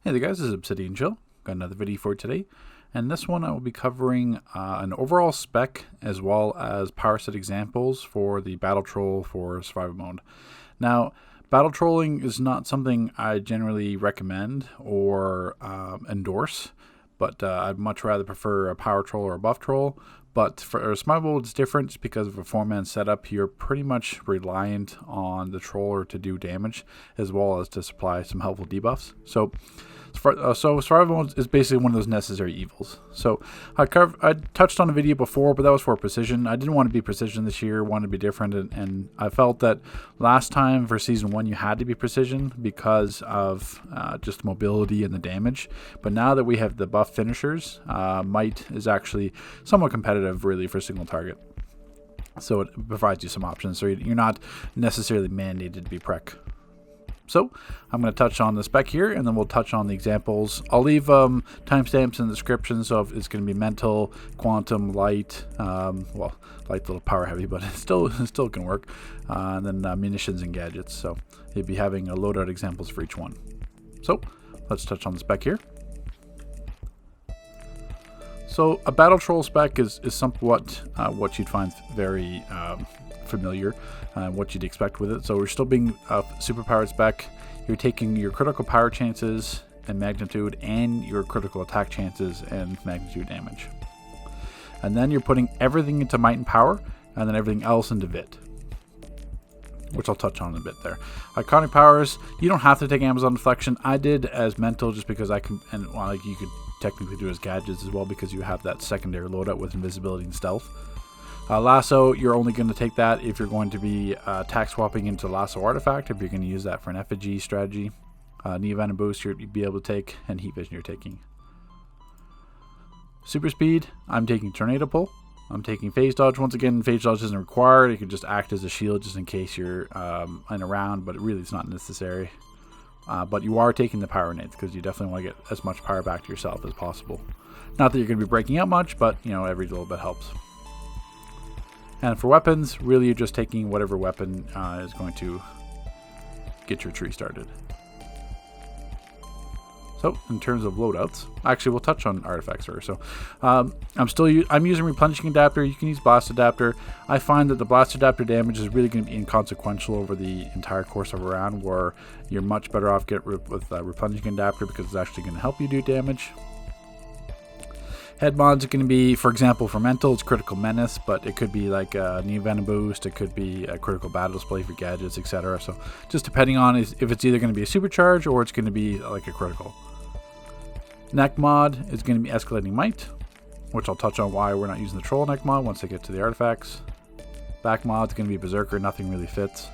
Hey there guys, this is Obsidian Chill. Got another video for today. And this one I will be covering an overall spec as well as power set examples for the battle troll for survival mode. Now, battle trolling is not something I generally recommend or endorse, but I'd much rather prefer a power troll or a buff troll. But for survival mode, it's different just because of a 4-man setup. You're pretty much reliant on the troller to do damage as well as to supply some helpful debuffs. So survival mode is basically one of those necessary evils. So I touched on a video before, but that was for precision. I didn't want to be precision this year, wanted to be different, and I felt that last time for season 1 you had to be precision because of just mobility and the damage. But now that we have the buff finishers, might is actually somewhat competitive really for single target. So it provides you some options, so you're not necessarily mandated to be prec. So I'm going to touch on the spec here, and then we'll touch on the examples. I'll leave timestamps in the description, so if it's going to be mental, quantum, light, well, light's a little power heavy, but it still can work, and then munitions and gadgets. So you'll be having a loadout examples for each one. So let's touch on the spec here. So a battle troll spec is somewhat what you'd find very familiar, what you'd expect with it. So we're still being a super powered spec. You're taking your critical power chances and magnitude and your critical attack chances and magnitude damage. And then you're putting everything into might and power, and then everything else into vit, which I'll touch on in a bit there. Iconic powers, you don't have to take Amazon deflection. I did as mental just because I can, and well, like you could technically do as gadgets as well because you have that secondary loadout with invisibility and stealth. Lasso, you're only going to take that if you're going to be attack swapping into lasso artifact, if you're going to use that for an effigy strategy. Knee venom boost you'd be able to take, and heat vision you're taking. Super speed, I'm taking tornado pull. I'm taking phase dodge. Once again, phase dodge isn't required. It can just act as a shield just in case you're in a round, but really it's not necessary. But you are taking the power nades because you definitely want to get as much power back to yourself as possible. Not that you're going to be breaking out much, but you know, every little bit helps. And for weapons, really you're just taking whatever weapon is going to get your tree started. So in terms of loadouts, actually we'll touch on artifacts first. So I'm using replenishing adapter. You can use blast adapter. I find that the blast adapter damage is really going to be inconsequential over the entire course of a round, where you're much better off with replenishing adapter because it's actually going to help you do damage. Head mods are going to be, for example, for mental, it's critical menace, but it could be like a knee venom boost, it could be a critical battle display for gadgets, etc. So just depending on if it's either going to be a supercharge or it's going to be like a critical. Neck mod is going to be escalating might, which I'll touch on why we're not using the troll neck mod once I get to the artifacts. Back mod is going to be berserker, nothing really fits.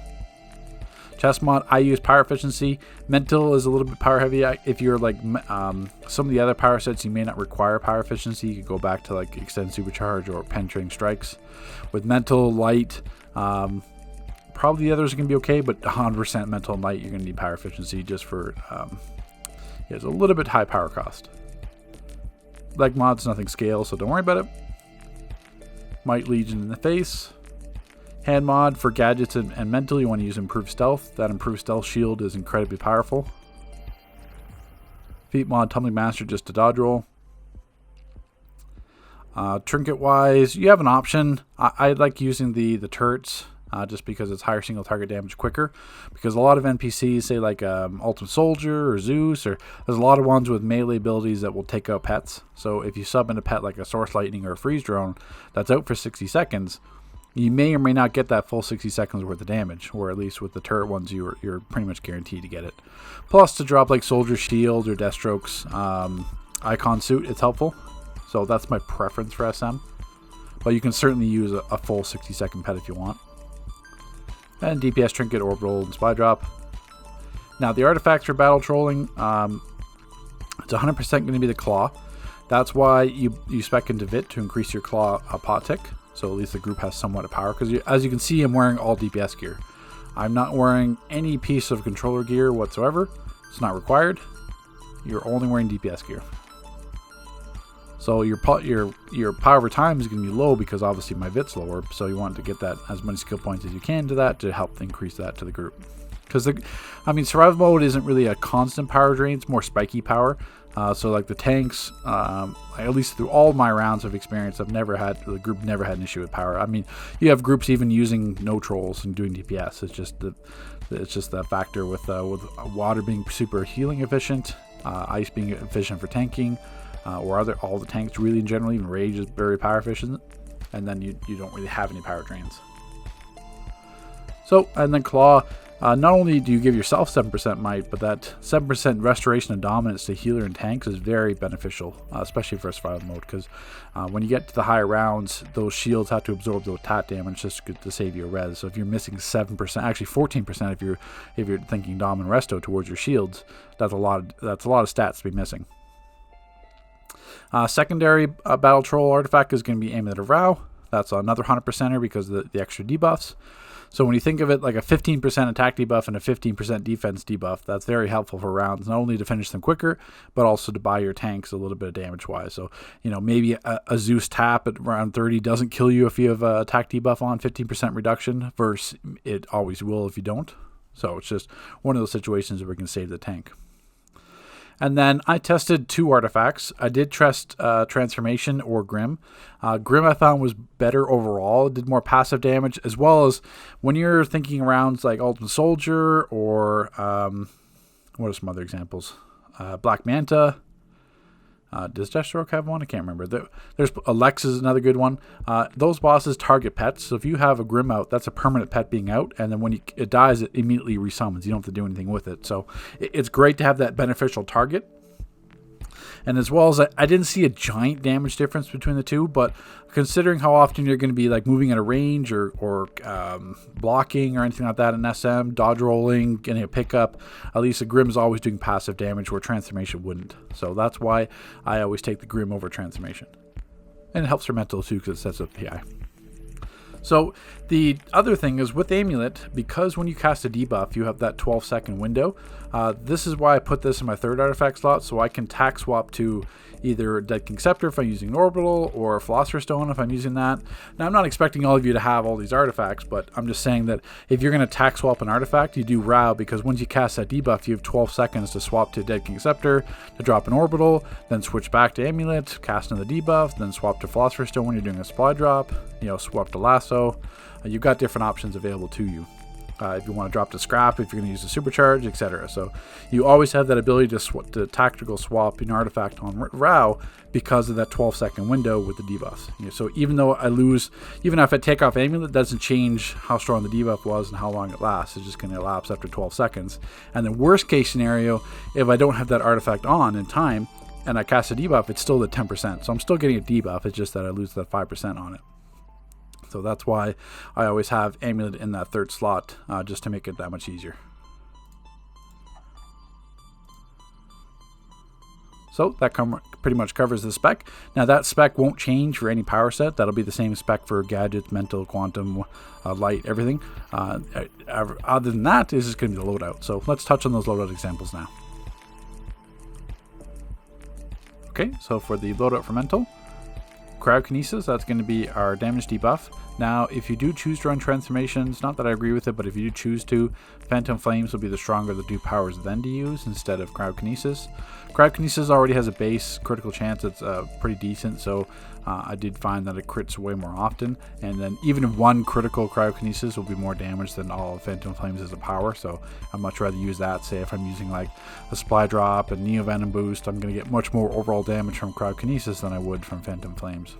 Chest mod, I use power efficiency. Mental is a little bit power heavy. If you're like some of the other power sets, you may not require power efficiency. You could go back to like extend supercharge or penetrating strikes. With mental, light, probably the others are going to be okay, but 100% mental and light, you're going to need power efficiency just for it's a little bit high power cost. Leg mod's nothing scale, so don't worry about it. Might Legion in the face. Hand mod for gadgets and mental, you want to use improved stealth. That improved stealth shield is incredibly powerful. Feet mod, tumbling master, just a dodge roll. Trinket wise, you have an option. I like using the turrets just because it's higher single target damage quicker. Because a lot of NPCs, say like Ultimate Soldier or Zeus, or there's a lot of ones with melee abilities that will take out pets. So if you sub in a pet like a Source Lightning or a Freeze Drone that's out for 60 seconds, you may or may not get that full 60 seconds worth of damage, or at least with the turret ones, you're pretty much guaranteed to get it. Plus, to drop like Soldier Shield or Deathstroke's Icon Suit, it's helpful. So that's my preference for SM. But you can certainly use a full 60-second pet if you want. And DPS Trinket, Orbital, and Spy Drop. Now, the artifacts for battle trolling, it's 100% going to be the Claw. That's why you spec into Vit to increase your Claw pot tick. So at least the group has somewhat of power. Because as you can see, I'm wearing all DPS gear. I'm not wearing any piece of controller gear whatsoever. It's not required. You're only wearing DPS gear. So your power over time is going to be low because obviously my Vit's lower. So you want to get that as many skill points as you can to that to help increase that to the group. Because I mean, survival mode isn't really a constant power drain; it's more spiky power. So like the tanks, at least through all my rounds of experience, the group never had an issue with power. I mean, you have groups even using no trolls and doing DPS. It's just that factor with water being super healing efficient, ice being efficient for tanking, or all the tanks really in general. Even rage is very power efficient, and then you don't really have any power drains. So, and then claw. Not only do you give yourself 7% might, but that 7% restoration of dominance to healer and tanks is very beneficial, especially for survival mode, because when you get to the higher rounds, those shields have to absorb the attack damage just to save your res. So if you're missing 7%, actually 14% if you're thinking dom and resto towards your shields, that's a lot of stats to be missing. Secondary battle troll artifact is going to be Amulet of Rao. That's another 100%er because of the extra debuffs. So when you think of it like a 15% attack debuff and a 15% defense debuff, that's very helpful for rounds, not only to finish them quicker, but also to buy your tanks a little bit of damage-wise. So, maybe a Zeus tap at round 30 doesn't kill you if you have a attack debuff on, 15% reduction, versus it always will if you don't. So it's just one of those situations where we can save the tank. And then I tested 2 artifacts. I did test Transformation or Grim. Grim I found was better overall. It did more passive damage, as well as when you're thinking rounds like Ultimate Soldier or what are some other examples? Black Manta. Does Deathstroke have one? I can't remember. There's Alex is another good one. Those bosses target pets. So if you have a Grim out, that's a permanent pet being out. And then when it dies, it immediately resummons. You don't have to do anything with it. So it's great to have that beneficial target. And as well as I didn't see a giant damage difference between the two, but considering how often you're going to be like moving at a range or blocking or anything like that in SM, dodge rolling, getting a pickup, at least a Grim is always doing passive damage where Transformation wouldn't. So that's why I always take the Grim over Transformation. And it helps for mental too because it sets up PI. So the other thing is with Amulet, because when you cast a debuff, you have that 12-second window. This is why I put this in my 3rd artifact slot, so I can tack swap to either Dead King Scepter if I'm using an Orbital, or Philosopher's Stone if I'm using that. Now, I'm not expecting all of you to have all these artifacts, but I'm just saying that if you're going to tack swap an artifact, you do Rao, because once you cast that debuff, you have 12 seconds to swap to Dead King Scepter, to drop an Orbital, then switch back to Amulet, cast another debuff, then swap to Philosopher's Stone when you're doing a supply drop, swap to Lasso. You've got different options available to you. If you want to drop to Scrap, if you're going to use a Supercharge, etc. So you always have that ability to tactical swap an artifact on Rao because of that 12-second window with the debuffs. So even though I lose, even if I take off Amulet, it doesn't change how strong the debuff was and how long it lasts. It's just going to elapse after 12 seconds. And the worst case scenario, if I don't have that artifact on in time and I cast a debuff, it's still at 10%. So I'm still getting a debuff, it's just that I lose that 5% on it. So that's why I always have Amulet in that 3rd slot, just to make it that much easier. So that pretty much covers the spec. Now that spec won't change for any power set. That'll be the same spec for gadgets, mental, quantum, light, everything. Other than that, this is going to be the loadout. So let's touch on those loadout examples now. Okay, so for the loadout for mental, Cryokinesis, that's going to be our damage debuff. Now, if you do choose to run transformations, not that I agree with it, but if you do choose to, Phantom Flames will be the stronger of the 2 powers then to use instead of Cryokinesis. Cryokinesis already has a base critical chance that's pretty decent, so I did find that it crits way more often. And then even 1 critical Cryokinesis will be more damage than all of Phantom Flames as a power, so I'd much rather use that. Say if I'm using like a Supply Drop and Neo Venom Boost, I'm going to get much more overall damage from Cryokinesis than I would from Phantom Flames.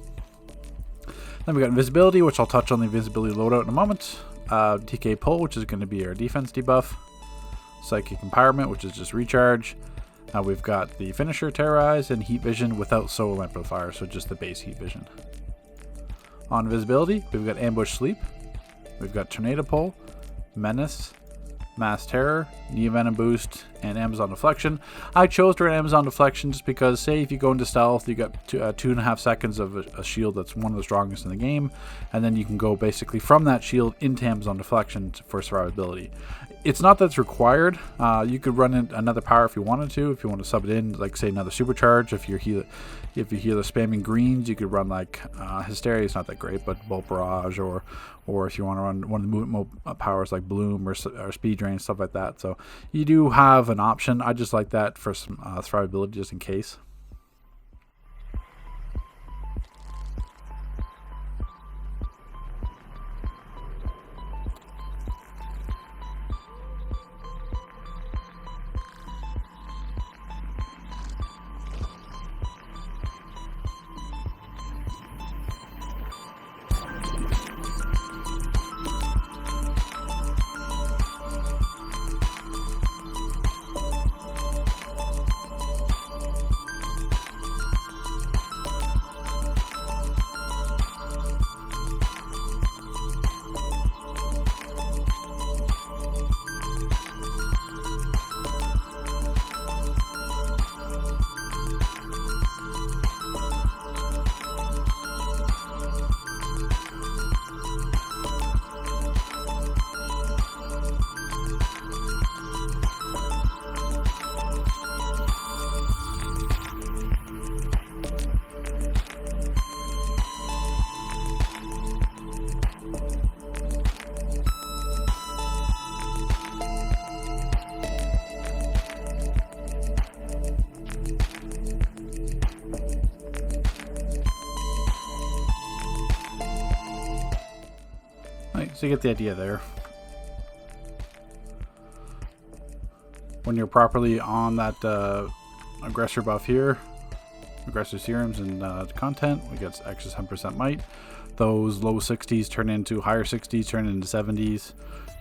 Then we got Invisibility, which I'll touch on the Invisibility loadout in a moment. TK Pull, which is going to be our defense debuff. Psychic Empowerment, which is just recharge. We've got the Finisher, Terrorize, and Heat Vision without Soul Amplifier, so just the base Heat Vision. On Invisibility, we've got Ambush Sleep. We've got Tornado Pull, Menace, Mass Terror, Neo Venom Boost, and Amazon Deflection. I chose to run Amazon Deflection just because, say, if you go into stealth, you got 2.5 seconds of a shield that's one of the strongest in the game, and then you can go basically from that shield into Amazon Deflection for survivability. It's not that's required. You could run in another power if you wanted to. If you want to sub it in, like say another Supercharge, if you're if you hear the spamming greens, you could run like Hysteria is not that great, but Bolt Barrage, or if you want to run one of the movement powers like Bloom or Speed Drain, stuff like that. So you do have an option. I just like that for some survivability just in case. So you get the idea there. When you're properly on that aggressor buff here, aggressor serums and content, we get extra 10% might. Those low 60s turn into higher 60s, turn into 70s.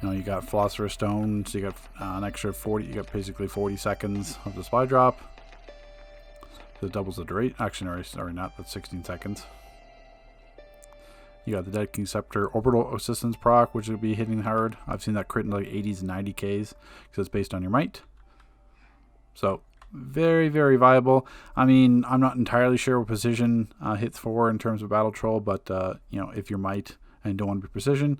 You know, you got Philosopher's Stone, so you got an extra 40. You got basically 40 seconds of the supply drop. So it doubles the duration. Actually, sorry, not. That's 16 seconds. You got the Dead King Scepter Orbital Assistance proc, which will be hitting hard. I've seen that crit in like 80s and 90Ks because it's based on your might. So very, very viable. I mean, I'm not entirely sure what precision hits for in terms of Battle Troll, but you know, if you're might and don't want to be precision,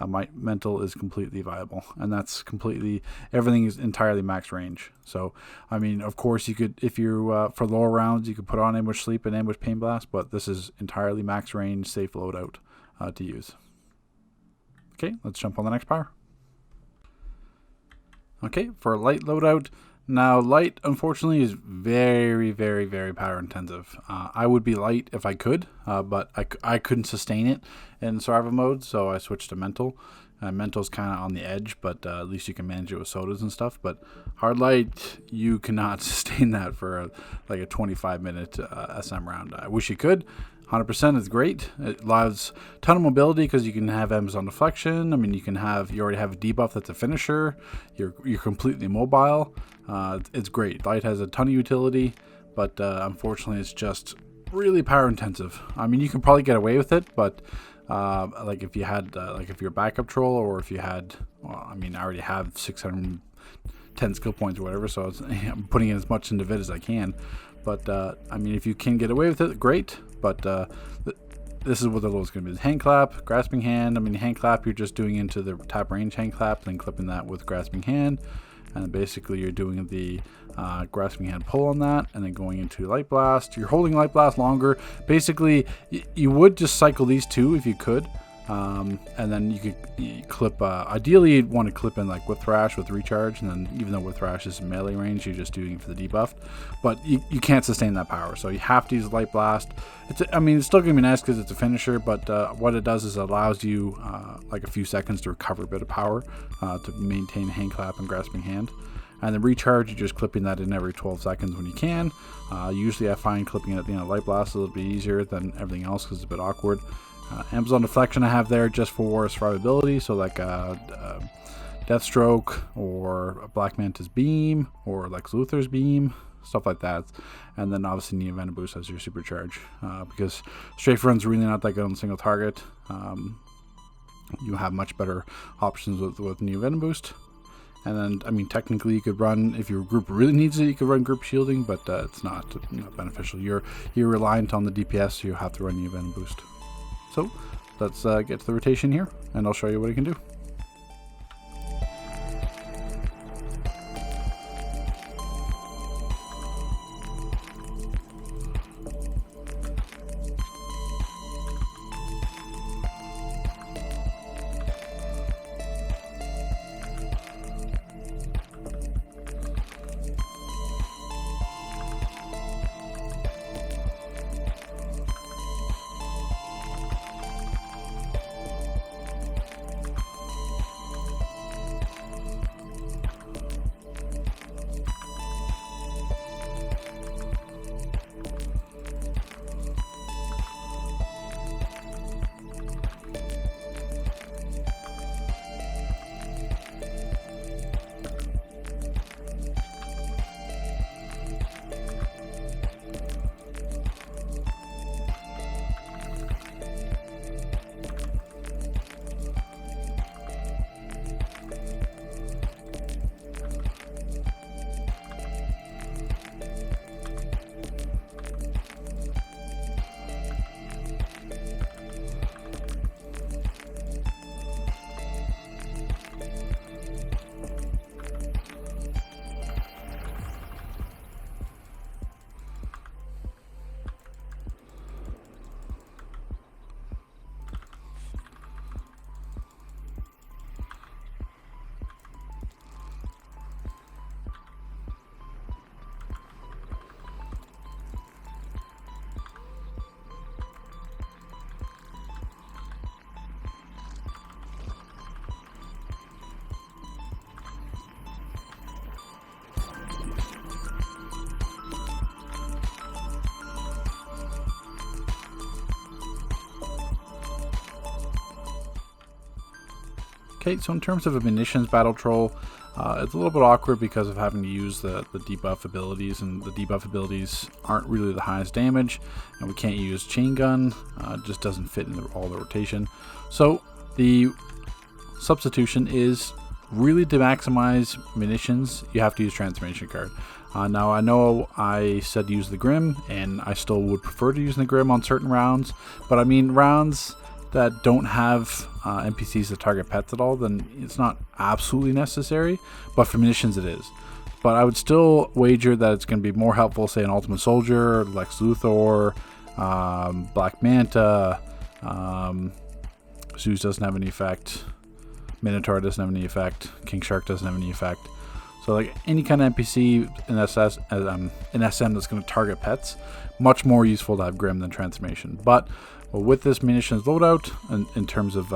might mental is completely viable, and that's completely, everything is entirely max range. So I mean, of course you could, if you for lower rounds, you could put on Ambush Sleep and Ambush Pain Blast, but this is entirely max range, safe loadout to use. Okay, let's jump on the next power. Okay, for a light loadout. Now, light, unfortunately, is very, very, very power intensive. I would be light if I could, but I couldn't sustain it in survival mode, so I switched to mental. Mental's kind of on the edge, but at least you can manage it with sodas and stuff. But hard light, you cannot sustain that for like a 25-minute SM round. I wish you could. 100% is great. It allows a ton of mobility because you can have Amazon deflection. I mean, you already have a debuff that's a finisher. You're completely mobile. It's great. Light has a ton of utility, but unfortunately, it's just really power intensive. I mean, you can probably get away with it, but like if you had if you're a backup troll, or if you had, well, I mean, I already have 610 skill points or whatever, so I'm putting in as much into it as I can. But I mean, if you can get away with it, great. But this is what the load is going to be: hand clap, grasping hand. I mean, hand clap, you're just doing into the top range hand clap, then clipping that with grasping hand, and basically you're doing the grasping hand pull on that, and then going into light blast. You're holding light blast longer. Basically, you would just cycle these two if you could, and then you could clip. Ideally, you'd want to clip in like Whip Thrash with recharge, and then even though Whip Thrash is melee range, you're just doing it for the debuff. But you can't sustain that power, so you have to use light blast. I mean, it's still gonna be nice because it's a finisher, but what it does is it allows you like a few seconds to recover a bit of power to maintain hand clap and grasping hand. And the recharge, you're just clipping that in every 12 seconds when you can. Usually I find clipping it at the end of light blast a little bit easier than everything else because it's a bit awkward. Amazon deflection I have there just for survivability, so like Deathstroke or Black Manta's beam or Lex Luthor's beam, stuff like that. And then obviously Neo Venom Boost as your supercharge, because strafe run's really not that good on single target. You have much better options with Neo Venom Boost. And then, I mean, technically you could run, if your group really needs it, you could run group shielding, but it's not beneficial. You're reliant on the DPS, so you have to run Neo Venom Boost. So let's get to the rotation here, and I'll show you what it can do. Okay, so in terms of a munitions battle troll, it's a little bit awkward because of having to use the debuff abilities, and the debuff abilities aren't really the highest damage, and we can't use chain gun. It just doesn't fit in all the rotation. So the substitution is really to maximize munitions, you have to use transformation card. Now I know I said use the Grim, and I still would prefer to use the Grim on certain rounds, but I mean rounds that don't have NPCs that target pets at all, then it's not absolutely necessary, but for munitions it is. But I would still wager that it's going to be more helpful, say an Ultimate Soldier, Lex Luthor, Black Manta, Zeus doesn't have any effect, Minotaur doesn't have any effect, King Shark doesn't have any effect. So like any kind of NPC in SM that's going to target pets, much more useful to have Grim than Transformation. But with this Munitions Loadout, in terms of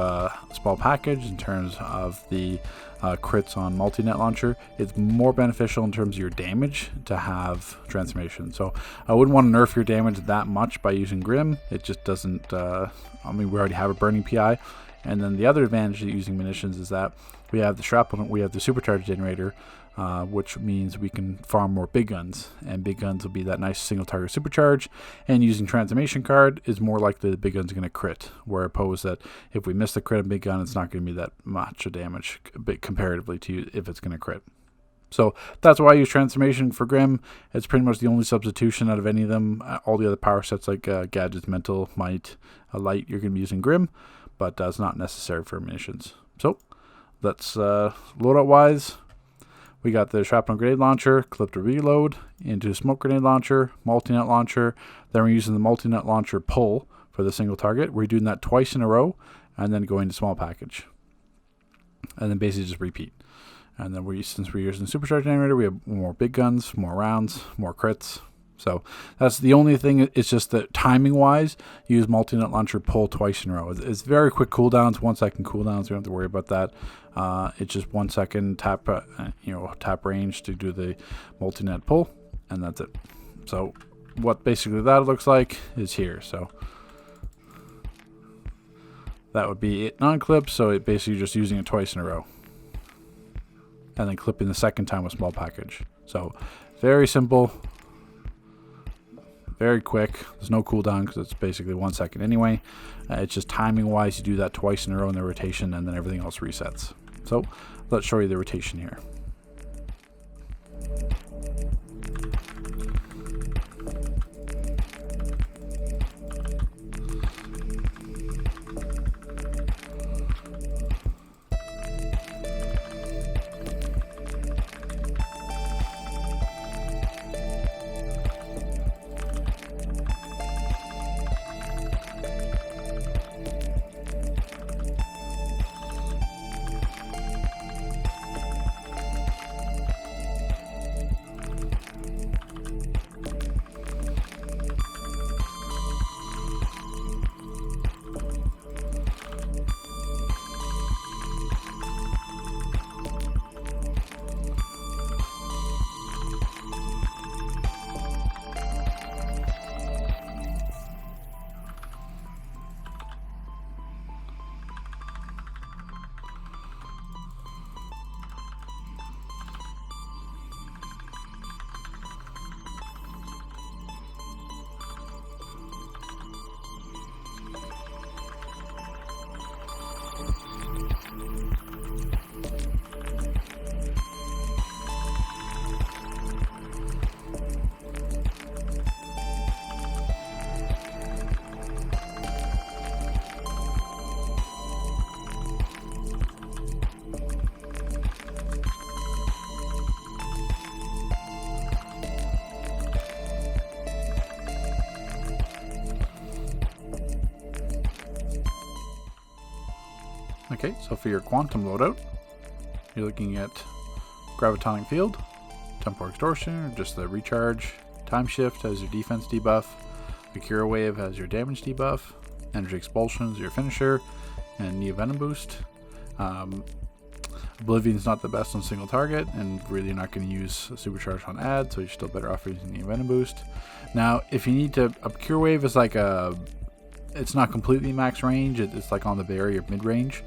small package, in terms of the crits on multi-net launcher, it's more beneficial in terms of your damage to have Transformation. So I wouldn't want to nerf your damage that much by using Grim. It just doesn't, I mean, we already have a burning PI. And then the other advantage of using munitions is that we have the shrapnel, we have the supercharge generator, which means we can farm more big guns, and big guns will be that nice single target supercharge. And using transformation card is more likely the big gun's going to crit, where opposed that if we miss the crit on big gun, it's not going to be that much of damage comparatively to if it's going to crit. So that's why I use transformation for Grim. It's pretty much the only substitution out of any of them. All the other power sets like gadgets, mental, might, light, you're going to be using Grim, but it's not necessary for munitions. So that's loadout wise. We got the shrapnel grenade launcher, clip to reload, into smoke grenade launcher, multi-net launcher. Then we're using the multi-net launcher pull for the single target. We're doing that twice in a row, and then going to small package. And then basically just repeat. And then since we're using the supercharge generator, we have more big guns, more rounds, more crits. So that's the only thing. It's just that timing wise, use multi-net launcher pull twice in a row. It's very quick cooldowns, 1 second cooldowns. You don't have to worry about that. It's just 1 second tap, tap range to do the multi-net pull, and that's it. So what basically that looks like is here. So that would be it non-clip. So it basically just using it twice in a row, and then clipping the second time with small package. So very simple. Very quick. There's no cooldown because it's basically 1 second anyway. It's just timing wise, you do that twice in a row in the rotation, and then everything else resets. So let's show you the rotation here. Okay, so for your quantum loadout, you're looking at gravitonic field, temporal extortion, or just the recharge. Time shift has your defense debuff. Akira wave has your damage debuff. Energy expulsion is your finisher, and Neo Venom boost. Oblivion's not the best on single target, and really you're not going to use a supercharge on add, so you're still better off using Neo Venom boost. Now, if you need to, Akira wave is like it's not completely max range. It's like on the barrier mid range.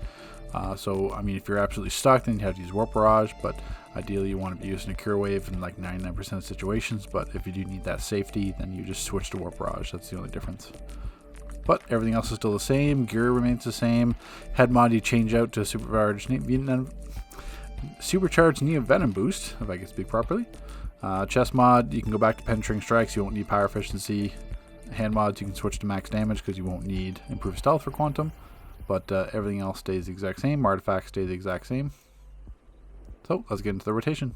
So, I mean, if you're absolutely stuck, then you have to use Warp Barrage, but ideally you want to be using a Cure Wave in like 99% of situations, but if you do need that safety, then you just switch to Warp Barrage. That's the only difference. But everything else is still the same. Gear remains the same. Head mod you change out to Supercharged Neo Venom Boost, if I can speak properly. Chest mod, you can go back to Penetrating Strikes, you won't need Power Efficiency. Hand mods, you can switch to Max Damage because you won't need Improved Stealth for Quantum. But everything else stays the exact same. Artifacts stay the exact same. So let's get into the rotation.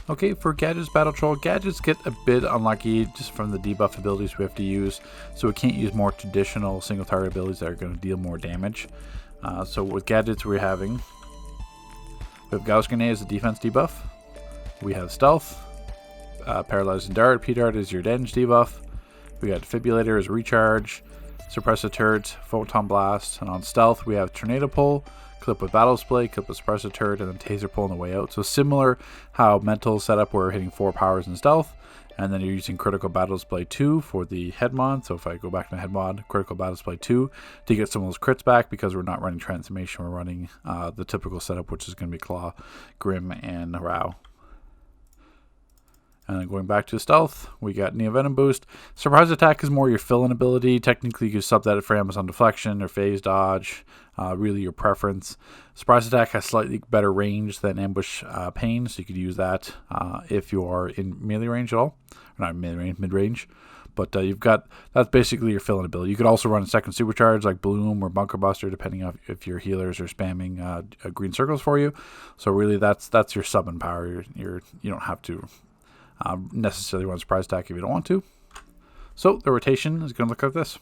Okay, for Gadget's Battle Troll, Gadgets get a bit unlucky just from the debuff abilities we have to use, so we can't use more traditional single target abilities that are going to deal more damage. So with Gadgets we have Gauss Grenade as a defense debuff, we have Stealth, Paralyzing Dart, P-Dart is your damage debuff, we got Defibrillator as recharge, Suppressor Turret, Photon Blast, and on Stealth we have Tornado Pull, Clip with Battle Display, Clip with Suppressor Turret, and then Taser Pull on the way out. So similar how Mental is set up, where we're hitting 4 powers in Stealth, and then you're using Critical Battle Display 2 for the head mod. So if I go back to my head mod, Critical Battle Display 2 to get some of those crits back, because we're not running Transformation, we're running the typical setup, which is going to be Claw, Grim, and Rao. And then going back to Stealth, we got Neo Venom Boost. Surprise Attack is more your fill-in ability. Technically, you can sub that for Amazon Deflection or Phase Dodge, really your preference. Surprise Attack has slightly better range than Ambush Pain, so you could use that if you are in melee range at all. Or not melee range, mid-range. But that's basically your fill-in ability. You could also run a second supercharge like Bloom or Bunker Buster, depending on if your healers are spamming green circles for you. So really, that's your sub-in power. You don't have to necessarily run Surprise Attack if you don't want to. So the rotation is going to look like this.